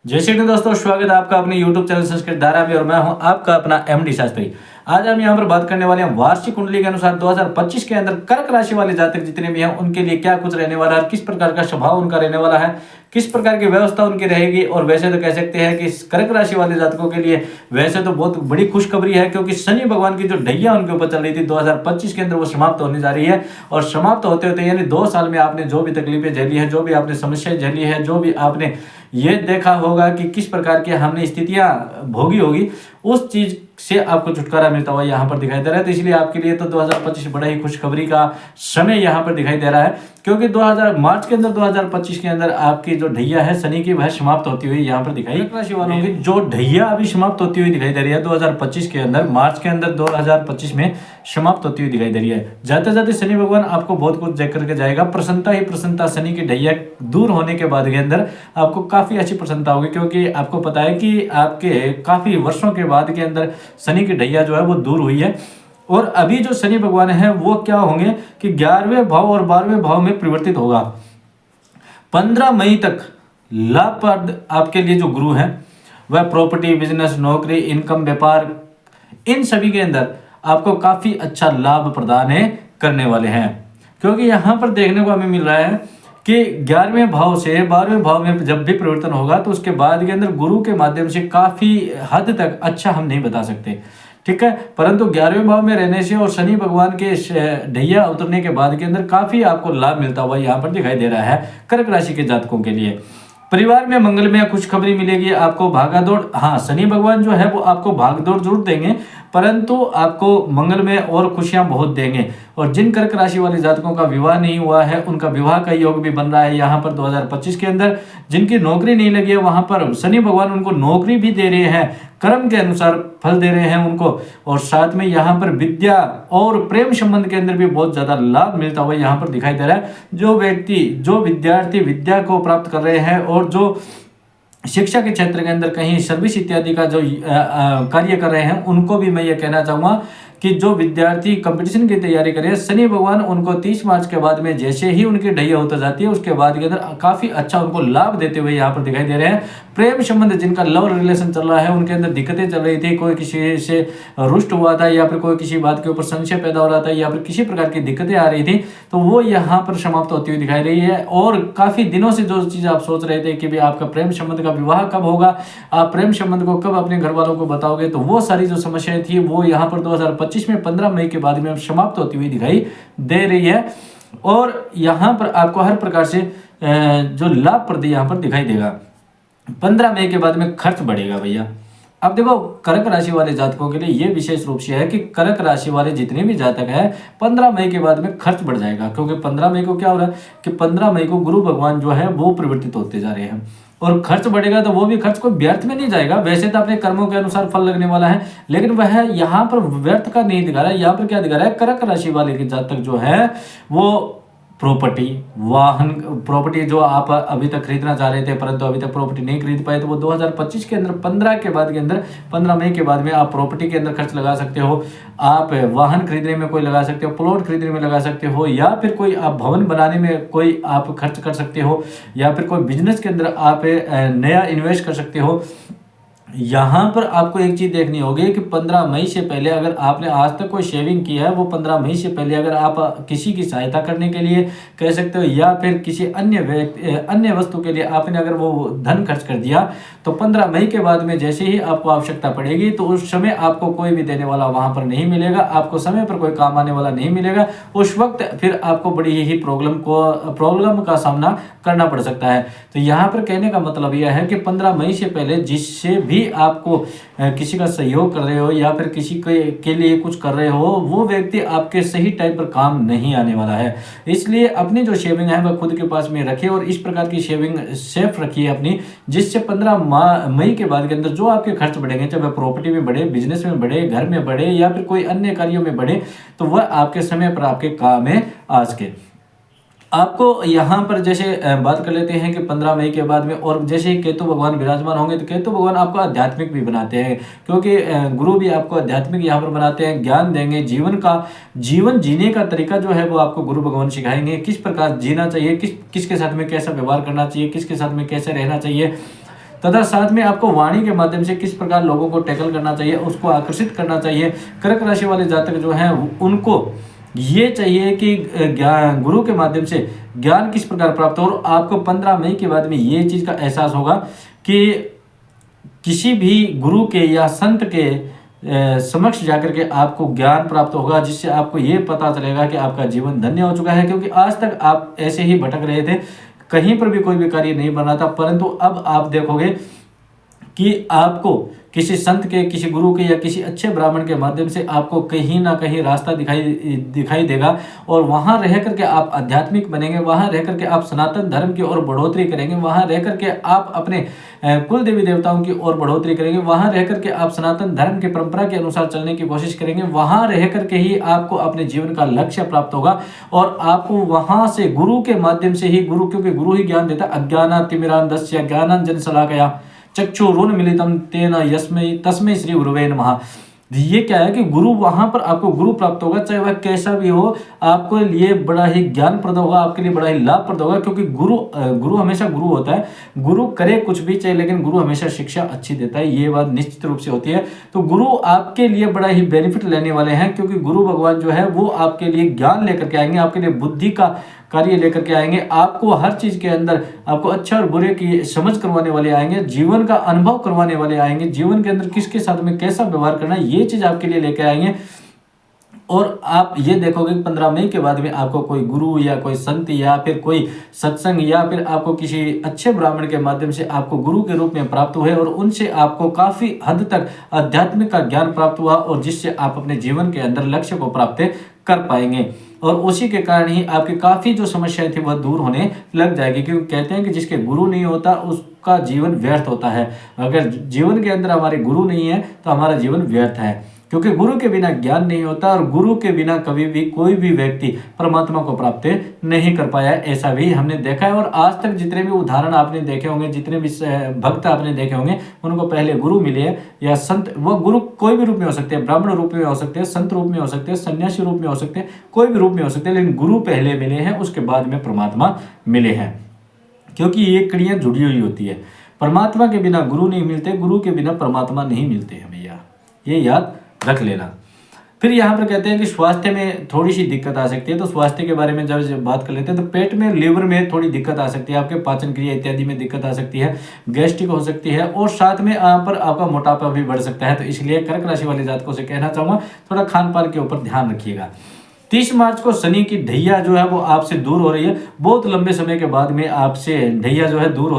जय श्री कृष्ण दोस्तों, स्वागत है आपका अपने YouTube चैनल संस्कृत धारा में और मैं हूं आपका अपना एमडी शास्त्री। आज हम यहां पर बात करने वाले हैं वार्षिक कुंडली के अनुसार 2025 के अंदर कर्क राशि वाले जातक जितने भी हैं उनके लिए क्या कुछ रहने वाला है, किस प्रकार का स्वभाव उनका रहने वाला है, किस प्रकार की व्यवस्था उनकी रहेगी। और वैसे तो कह सकते हैं कि कर्क राशि वाले जातकों के लिए वैसे तो बहुत बड़ी खुशखबरी है, क्योंकि शनि भगवान की जो ढैया उनके ऊपर चल रही थी 2025 के अंदर वो समाप्त होने जा रही है। और समाप्त होते होते यानी 2 साल में आपने जो भी तकलीफें झेली है, जो भी आपने समस्याएं झेली है, जो भी आपने ये देखा होगा कि किस प्रकार की हमने स्थितियां भोगी होगी, उस चीज से आपको छुटकारा मिलता हुआ यहाँ पर दिखाई दे रहा है। तो इसलिए आपके लिए तो 2025 बड़ा ही खुशखबरी का समय यहाँ पर दिखाई दे रहा है, क्योंकि 2000 मार्च के अंदर 2025 के अंदर आपकी जो ढैया है शनि की वह समाप्त होती हुई यहाँ पर दिखाई। राशि वालों की जो ढैया अभी समाप्त होती हुई दिखाई दे रही है 2025 के अंदर, मार्च के अंदर 2025 में समाप्त होती हुई दिखाई दे रही है। जाते जाते शनि भगवान आपको बहुत कुछ देख करके जाएगा। प्रसन्नता ही प्रसन्नता, शनि की ढैया दूर होने के बाद के अंदर आपको काफी अच्छी प्रसन्नता होगी, क्योंकि आपको पता है कि आपके काफी वर्षों के बाद के अंदर शनि की ढैया जो है वो दूर हुई है। और अभी जो शनि भगवान है वो क्या होंगे कि 11वें भाव और 12वें भाव में परिवर्तित होगा। 15 मई तक लाभप्रद आपके लिए जो गुरु है वह प्रॉपर्टी, बिजनेस, नौकरी, इनकम, व्यापार, इन सभी के अंदर आपको काफी अच्छा लाभ प्रदान करने वाले हैं। क्योंकि यहां पर देखने को हमें मिल रहा है कि 11वें भाव से 12वें भाव में जब भी परिवर्तन होगा तो उसके बाद के अंदर गुरु के माध्यम से काफी हद तक अच्छा हम नहीं बता सकते, ठीक है। परंतु 11वें भाव में रहने से और शनि भगवान के ढैया उतरने के बाद के अंदर काफी आपको लाभ मिलता हुआ यहाँ पर दिखाई दे रहा है कर्क राशि के जातकों के लिए। परिवार में मंगलमय खुशखबरी मिलेगी आपको। भागादौड़, हाँ, शनि भगवान जो है वो आपको भागदौड़ जरूर देंगे, परंतु आपको मंगलमय और खुशियां बहुत देंगे। और जिन कर्क राशि वाले जातकों का विवाह नहीं हुआ है उनका विवाह का योग भी बन रहा है यहाँ पर 2025 के अंदर। जिनकी नौकरी नहीं लगी है वहां पर शनि भगवान उनको नौकरी भी दे रहे हैं, कर्म के अनुसार फल दे रहे हैं उनको। और साथ में यहाँ पर विद्या और प्रेम संबंध के अंदर भी बहुत ज्यादा लाभ मिलता हुआ यहाँ पर दिखाई दे रहा है। जो व्यक्ति, जो विद्यार्थी विद्या को प्राप्त कर रहे हैं और जो शिक्षा के क्षेत्र के अंदर कहीं सर्विस इत्यादि का जो कार्य कर रहे हैं उनको भी मैं ये कहना चाहूँगा कि जो विद्यार्थी कंपटीशन की तैयारी करें, शनि भगवान उनको 30 मार्च के बाद में जैसे ही उनकी ढैया होता जाती है उसके बाद के अंदर काफ़ी अच्छा उनको लाभ देते हुए यहाँ पर दिखाई दे रहे हैं। प्रेम संबंध, जिनका लव रिलेशन चल रहा है उनके अंदर दिक्कतें चल रही थी, कोई किसी से रुष्ट हुआ था या फिर कोई किसी बात के ऊपर संशय पैदा हो रहा था या फिर किसी प्रकार की दिक्कतें आ रही थी, तो वो यहाँ पर समाप्त होती हुई दिखाई रही है। और काफ़ी दिनों से जो चीज़ आप सोच रहे थे कि भाई आपका प्रेम संबंध का विवाह कब होगा, आप प्रेम संबंध को कब अपने घर वालों को बताओगे, तो वो सारी जो समस्याएं थी वो यहाँ पर 2025 में 15 मई के बाद में समाप्त होती हुई दिखाई दे रही है। और यहाँ पर आपको हर प्रकार से जो लाभप्रद यहाँ पर दिखाई देगा। 15 मई के बाद में खर्च बढ़ेगा भैया। अब देखो, कर्क राशि वाले जातकों के लिए ये विशेष रूप से है कि कर्क राशि वाले जितने भी जातक हैं 15 मई के बाद में खर्च बढ़ जाएगा। क्योंकि 15 मई को क्या हो रहा है कि 15 मई को गुरु भगवान जो है वो परिवर्तित होते जा रहे हैं और खर्च बढ़ेगा। तो वो भी खर्च कोई व्यर्थ में नहीं जाएगा, वैसे तो अपने कर्मों के अनुसार फल लगने वाला है, लेकिन वह यहाँ पर व्यर्थ का नहीं दिखा रहा है। यहाँ पर क्या दिखा रहा है, कर्क राशि वाले के जातक जो है वो प्रॉपर्टी, वाहन, प्रॉपर्टी जो आप अभी तक खरीदना चाह रहे थे परंतु अभी तक प्रॉपर्टी नहीं खरीद पाए, तो वो 2025 के अंदर 15 के बाद के अंदर 15 मई के बाद में आप प्रॉपर्टी के अंदर खर्च लगा सकते हो। आप वाहन खरीदने में कोई लगा सकते हो, प्लॉट खरीदने में लगा सकते हो, या फिर कोई आप भवन बनाने में कोई आप खर्च कर सकते हो, या फिर कोई बिजनेस के अंदर आप नया इन्वेस्ट कर सकते हो। यहाँ पर आपको एक चीज देखनी होगी कि 15 मई से पहले अगर आपने आज तक कोई शेविंग की है, वो 15 मई से पहले अगर आप किसी की सहायता करने के लिए कह सकते हो या फिर किसी अन्य वस्तु के लिए आपने अगर वो धन खर्च कर दिया, तो 15 मई के बाद में जैसे ही आपको आवश्यकता पड़ेगी तो उस समय आपको कोई भी देने वाला वहां पर नहीं मिलेगा, आपको समय पर कोई काम आने वाला नहीं मिलेगा। उस वक्त फिर आपको बड़ी ही प्रॉब्लम का सामना करना पड़ सकता है। तो यहाँ पर कहने का मतलब यह है कि 15 मई से पहले जिससे भी आपको किसी का सहयोग कर रहे हो या फिर किसी के लिए कुछ कर रहे हो, वो व्यक्ति आपके सही टाइम पर काम नहीं आने वाला है। इसलिए अपनी जो शेविंग है वह खुद के पास में रखिए और इस प्रकार की शेविंग सेफ रखिए अपनी, जिससे 15 मई के बाद के अंदर जो आपके खर्च बढ़ेंगे, चाहे वह प्रॉपर्टी में बढ़े, बिजनेस में बढ़े, घर में बढ़े या फिर कोई अन्य कार्यों में बढ़े, तो वह आपके समय पर आपके काम में आ सके। आपको यहाँ पर जैसे बात कर लेते हैं कि 15 मई के बाद में, और जैसे ही केतु भगवान विराजमान होंगे तो केतु भगवान आपको आध्यात्मिक भी बनाते हैं, क्योंकि गुरु भी आपको आध्यात्मिक यहाँ पर बनाते हैं, ज्ञान देंगे, जीवन जीने का तरीका जो है वो आपको गुरु भगवान सिखाएंगे, किस प्रकार जीना चाहिए, किसके साथ में कैसा व्यवहार करना चाहिए, किसके साथ में कैसे रहना चाहिए। तथा साथ में आपको वाणी के माध्यम से किस प्रकार लोगों को टैकल करना चाहिए, उसको आकर्षित करना चाहिए। कर्क राशि वाले जातक जो हैं उनको ये चाहिए कि ज्ञान गुरु के माध्यम से ज्ञान किस प्रकार प्राप्त हो। और आपको 15 मई के बाद में ये चीज़ का एहसास होगा कि किसी भी गुरु के या संत के समक्ष जाकर के आपको ज्ञान प्राप्त होगा, जिससे आपको ये पता चलेगा कि आपका जीवन धन्य हो चुका है। क्योंकि आज तक आप ऐसे ही भटक रहे थे, कहीं पर भी कोई भी कार्य नहीं बना था, परंतु अब आप देखोगे कि आपको किसी संत के, किसी गुरु के या किसी अच्छे ब्राह्मण के माध्यम से आपको कहीं ना कहीं रास्ता दिखाई देगा। और वहाँ रह करके आप आध्यात्मिक बनेंगे, वहाँ रह करके आप सनातन धर्म की ओर बढ़ोतरी करेंगे, वहाँ रह करके आप अपने कुल देवी देवताओं की ओर बढ़ोतरी करेंगे, वहाँ रह करके आप सनातन धर्म की परंपरा के अनुसार चलने की कोशिश करेंगे। वहाँ रह करके ही आपको अपने जीवन का लक्ष्य प्राप्त होगा। और आपको वहाँ से गुरु के माध्यम से ही, गुरु क्योंकि गुरु ही ज्ञान देता, अज्ञानातिमिरान्धस्य ज्ञानांजन शलाकया चक्षुरुन्मीलितं तेन यस्मै तस्मै श्री गुरुवे नमः। ये क्या है कि गुरु, वहां पर आपको गुरु प्राप्त होगा, चाहे वह कैसा भी हो, आपके लिए बड़ा ही ज्ञानप्रद होगा, आपके लिए बड़ा ही लाभप्रद होगा। क्योंकि गुरु हमेशा गुरु होता है, गुरु करे कुछ भी चाहे, लेकिन गुरु हमेशा शिक्षा अच्छी देता है, ये बात निश्चित रूप से होती है। तो गुरु आपके लिए बड़ा ही बेनिफिट लेने वाले हैं, क्योंकि गुरु भगवान जो है वो आपके लिए ज्ञान लेकर के आएंगे, आपके लिए बुद्धि का कार्य लेकर के आएंगे, आपको हर चीज के अंदर आपको अच्छा और बुरे की समझ करवाने वाले आएंगे, जीवन का अनुभव करवाने वाले आएंगे, जीवन के अंदर किसके साथ में कैसा व्यवहार करना है, ये चीज आपके लिए लेकर आएंगे। और आप ये देखोगे कि 15 मई के बाद में आपको कोई गुरु या कोई संत या फिर कोई सत्संग या फिर आपको किसी अच्छे ब्राह्मण के माध्यम से आपको गुरु के रूप में प्राप्त हुए और उनसे आपको काफी हद तक आध्यात्मिक का ज्ञान प्राप्त हुआ, और जिससे आप अपने जीवन के अंदर लक्ष्य को प्राप्त कर पाएंगे। और उसी के कारण ही आपकी काफी जो समस्याएं थी वह दूर होने लग जाएगी। क्योंकि कहते हैं कि जिसके गुरु नहीं होता उसका जीवन व्यर्थ होता है। अगर जीवन के अंदर हमारे गुरु नहीं है तो हमारा जीवन व्यर्थ है, क्योंकि गुरु के बिना ज्ञान नहीं होता, और गुरु के बिना कभी भी कोई भी व्यक्ति परमात्मा को प्राप्त नहीं कर पाया, ऐसा भी हमने देखा है। और आज तक जितने भी उदाहरण आपने देखे होंगे, जितने भी भक्त आपने देखे होंगे, उनको पहले गुरु मिले हैं या संत। वह गुरु कोई भी रूप में हो सकते हैं, ब्राह्मण रूप में हो सकते हैं, संत रूप में हो सकते हैं, सन्यासी रूप में हो सकते हैं, कोई भी रूप में हो सकते हैं, लेकिन गुरु पहले मिले हैं, उसके बाद में परमात्मा मिले हैं। क्योंकि ये कड़ियाँ जुड़ी हुई होती है, परमात्मा के बिना गुरु नहीं मिलते, गुरु के बिना परमात्मा नहीं मिलते हैं भैया, ये याद रख लेना। फिर यहाँ पर कहते हैं कि स्वास्थ्य में थोड़ी सी दिक्कत आ सकती है। तो स्वास्थ्य के बारे में जब बात कर लेते हैं तो पेट में, लीवर में थोड़ी दिक्कत आ सकती है, आपके पाचन क्रिया इत्यादि में दिक्कत आ सकती है, गैस्ट्रिक हो सकती है, और साथ में यहाँ पर आपका मोटापा भी बढ़ सकता है। तो इसलिए कर्क राशि वाले जातकों से कहना चाहूँगा, थोड़ा खान पान के ऊपर ध्यान रखिएगा। 30 मार्च को शनि की ढैया जो है वो आपसे दूर हो रही है। बहुत लंबे समय के बाद में आपसे ढैया जो है दूर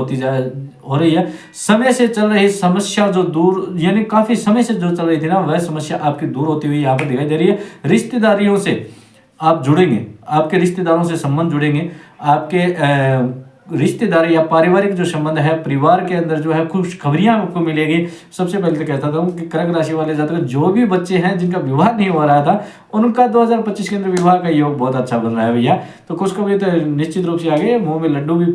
हो रही है। समय से चल रही समस्या जो दूर, यानी काफी समय से जो चल रही थी ना, वह समस्या आपकी दूर होती हुई यहाँ पर दिखाई दे रही है। रिश्तेदारियों से आप जुड़ेंगे, आपके रिश्तेदारों से संबंध जुड़ेंगे, आपके रिश्तेदार या पारिवारिक जो संबंध है, परिवार के अंदर जो है खुशखबरियां आपको मिलेगी। सबसे पहले तो कहता था कि कर्क राशि वाले जातक जो भी बच्चे हैं जिनका विवाह नहीं हो रहा था, उनका 2025 के अंदर विवाह का योग बहुत अच्छा बन रहा है भैया। तो खुशखबरी तो निश्चित रूप से आ गई है, मुंह में लड्डू भी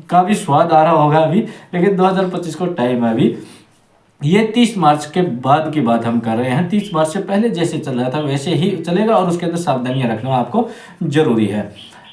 का भी स्वाद आ रहा होगा अभी, लेकिन 2025 को टाइम है अभी। ये 30 मार्च के बाद की बात हम कर रहे हैं। 30 मार्च से पहले जैसे चल रहा था वैसे ही चलेगा, और उसके अंदर सावधानियां रखना आपको जरूरी है।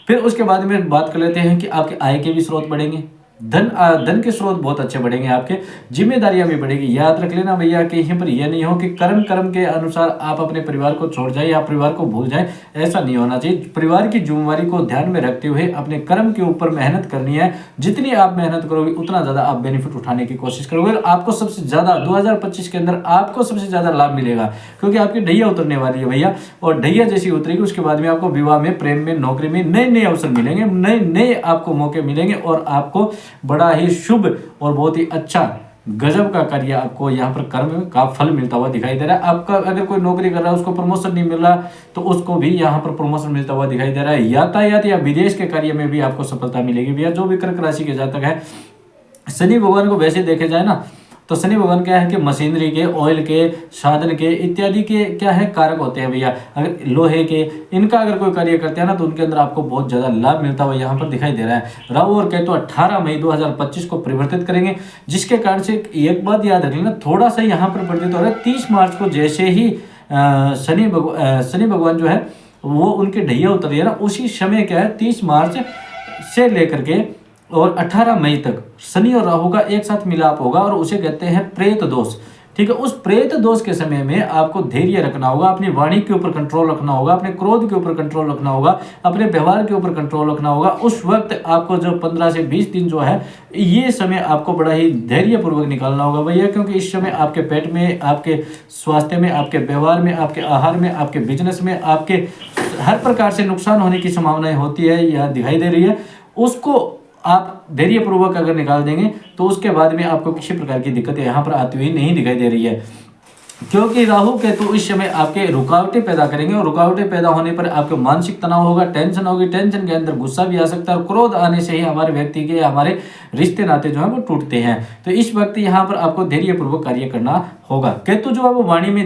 फिर उसके बाद में बात कर लेते हैं कि आपके आय के भी स्रोत बढ़ेंगे, धन के स्रोत बहुत अच्छे बढ़ेंगे, आपके जिम्मेदारियां भी बढ़ेगी। याद रख लेना भैया कि यहीं पर यह नहीं हो कि कर्म के अनुसार आप अपने परिवार को छोड़ जाए या परिवार को भूल जाए, ऐसा नहीं होना चाहिए। परिवार की जिम्मेवारी को ध्यान में रखते हुए अपने कर्म के ऊपर मेहनत करनी है। जितनी आप मेहनत करोगे उतना ज्यादा आप बेनिफिट उठाने की कोशिश करोगे, और आपको सबसे ज्यादा 2025 के अंदर आपको सबसे ज्यादा लाभ मिलेगा, क्योंकि आपकी ढैया उतरने वाली है भैया। और ढैया जैसी उतरेगी उसके बाद में आपको विवाह में, प्रेम में, नौकरी में नए अवसर मिलेंगे, नए आपको मौके मिलेंगे, और आपको बड़ा ही शुभ और बहुत ही अच्छा गजब का कार्य आपको यहाँ पर कर्म का फल मिलता हुआ दिखाई दे रहा है। आपका अगर कोई नौकरी कर रहा है उसको प्रमोशन नहीं मिल रहा, तो उसको भी यहाँ पर प्रमोशन मिलता हुआ दिखाई दे रहा है। यातायात या विदेश के कार्य में भी आपको सफलता मिलेगी भैया। जो भी कर्क राशि के जातक है, शनि भगवान को वैसे देखे जाए ना तो शनि भगवान क्या है कि मशीनरी के, ऑयल के, साधन के इत्यादि के क्या है कारक होते हैं भैया। अगर लोहे के, इनका अगर कोई कार्य करते हैं ना तो उनके अंदर आपको बहुत ज्यादा लाभ मिलता हुआ यहाँ पर दिखाई दे रहा है। राहु और केतु 18 मई 2025 को परिवर्तित करेंगे, जिसके कारण से एक बात याद रखना, थोड़ा सा यहाँ पर परिवर्तित हो रहा है। 30 मार्च को जैसे ही शनि भगवान जो है वो उनके ढैया उतर रही है ना, उसी समय क्या है 30 मार्च से लेकर के और 18 मई तक शनि और राहु का एक साथ मिलाप होगा और उसे कहते हैं प्रेत दोष। ठीक है, उस प्रेत दोष के समय में आपको धैर्य रखना होगा, अपनी वाणी के ऊपर कंट्रोल रखना होगा, अपने क्रोध के ऊपर कंट्रोल रखना होगा, अपने व्यवहार के ऊपर कंट्रोल रखना होगा। उस वक्त आपको जो 15 से 20 दिन जो है ये समय आपको बड़ा ही धैर्यपूर्वक निकालना होगा भैया, क्योंकि इस समय आपके पेट में, आपके स्वास्थ्य में, आपके व्यवहार में, आपके आहार में, आपके बिजनेस में, आपके हर प्रकार से नुकसान होने की संभावनाएं होती है या दिखाई दे रही है। उसको आप धैर्यपूर्वक अगर निकाल देंगे तो उसके बाद में आपको किसी प्रकार की दिक्कत यहाँ पर आती हुई नहीं दिखाई दे रही है, क्योंकि राहु केतु इस समय आपके रुकावटें पैदा करेंगे और रुकावटें पैदा होने पर आपको मानसिक तनाव होगा, टेंशन होगी, टेंशन के अंदर गुस्सा भी आ सकता है और क्रोध आने से ही हमारे व्यक्ति के, हमारे रिश्ते नाते जो है वो टूटते हैं। तो इस वक्त यहाँ पर आपको धैर्यपूर्वक कार्य करना होगा। केतु जो है वो वाणी में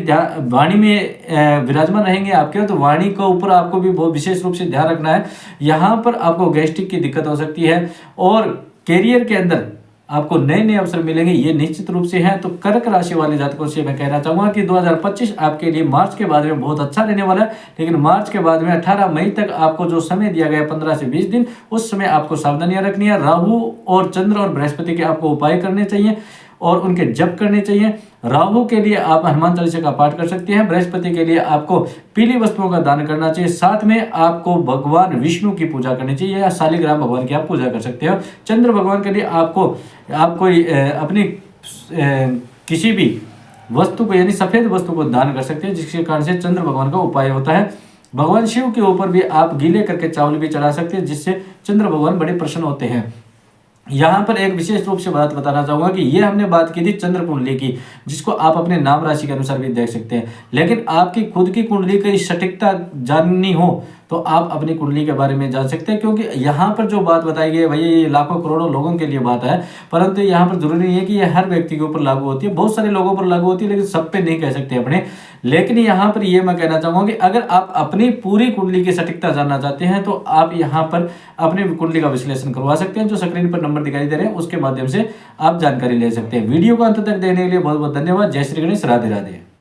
विराजमान रहेंगे आपके, तो वाणी के ऊपर आपको भी बहुत विशेष रूप से ध्यान रखना है। यहाँ पर आपको गैस्ट्रिक की दिक्कत हो सकती है और कैरियर के अंदर आपको नए नए अवसर मिलेंगे, ये निश्चित रूप से है। तो कर्क राशि वाले जातकों से मैं कहना चाहूंगा कि 2025 आपके लिए मार्च के बाद में बहुत अच्छा रहने वाला है, लेकिन मार्च के बाद में 18 मई तक आपको जो समय दिया गया 15 से 20 दिन, उस समय आपको सावधानियां रखनी है। राहु और चंद्र और बृहस्पति के आपको उपाय करने चाहिए और उनके जप करने चाहिए। राहु के लिए आप हनुमान चालीसा का पाठ कर सकते हैं, बृहस्पति के लिए आपको पीली वस्तुओं का दान करना चाहिए, साथ में आपको भगवान विष्णु की पूजा करनी चाहिए या शालिग्राम भगवान की आप पूजा कर सकते हो। चंद्र भगवान के लिए आपको अपनी किसी भी वस्तु को यानी सफेद वस्तु को दान कर सकते हैं, जिसके कारण से चंद्र भगवान का उपाय होता है। भगवान शिव के ऊपर भी आप गीले करके चावल भी चढ़ा सकते हैं, जिससे चंद्र भगवान बड़े प्रसन्न होते हैं। यहाँ पर एक विशेष रूप से बात बताना चाहूंगा कि ये हमने बात की थी चंद्र कुंडली की, जिसको आप अपने नाम राशि के अनुसार भी देख सकते हैं, लेकिन आपकी खुद की कुंडली की सटीकता जाननी हो तो आप अपनी कुंडली के बारे में जान सकते हैं, क्योंकि यहाँ पर जो बात बताई गई है भैया ये लाखों करोड़ों लोगों के लिए बात है, परंतु यहाँ पर जरूरी नहीं है कि ये हर व्यक्ति के ऊपर लागू होती है, बहुत सारे लोगों पर लागू होती है, लेकिन सब पे नहीं कह सकते अपने। लेकिन यहाँ पर ये मैं कहना चाहूंगा कि अगर आप अपनी पूरी कुंडली की सटीकता जानना चाहते हैं तो आप यहाँ पर अपनी कुंडली का विश्लेषण करवा सकते हैं, जो स्क्रीन पर नंबर दिखाई दे रहे हैं उसके माध्यम से आप जानकारी ले सकते हैं। वीडियो को अंत तक देखने के लिए बहुत बहुत धन्यवाद। जय श्री गणेश, राधे राधे।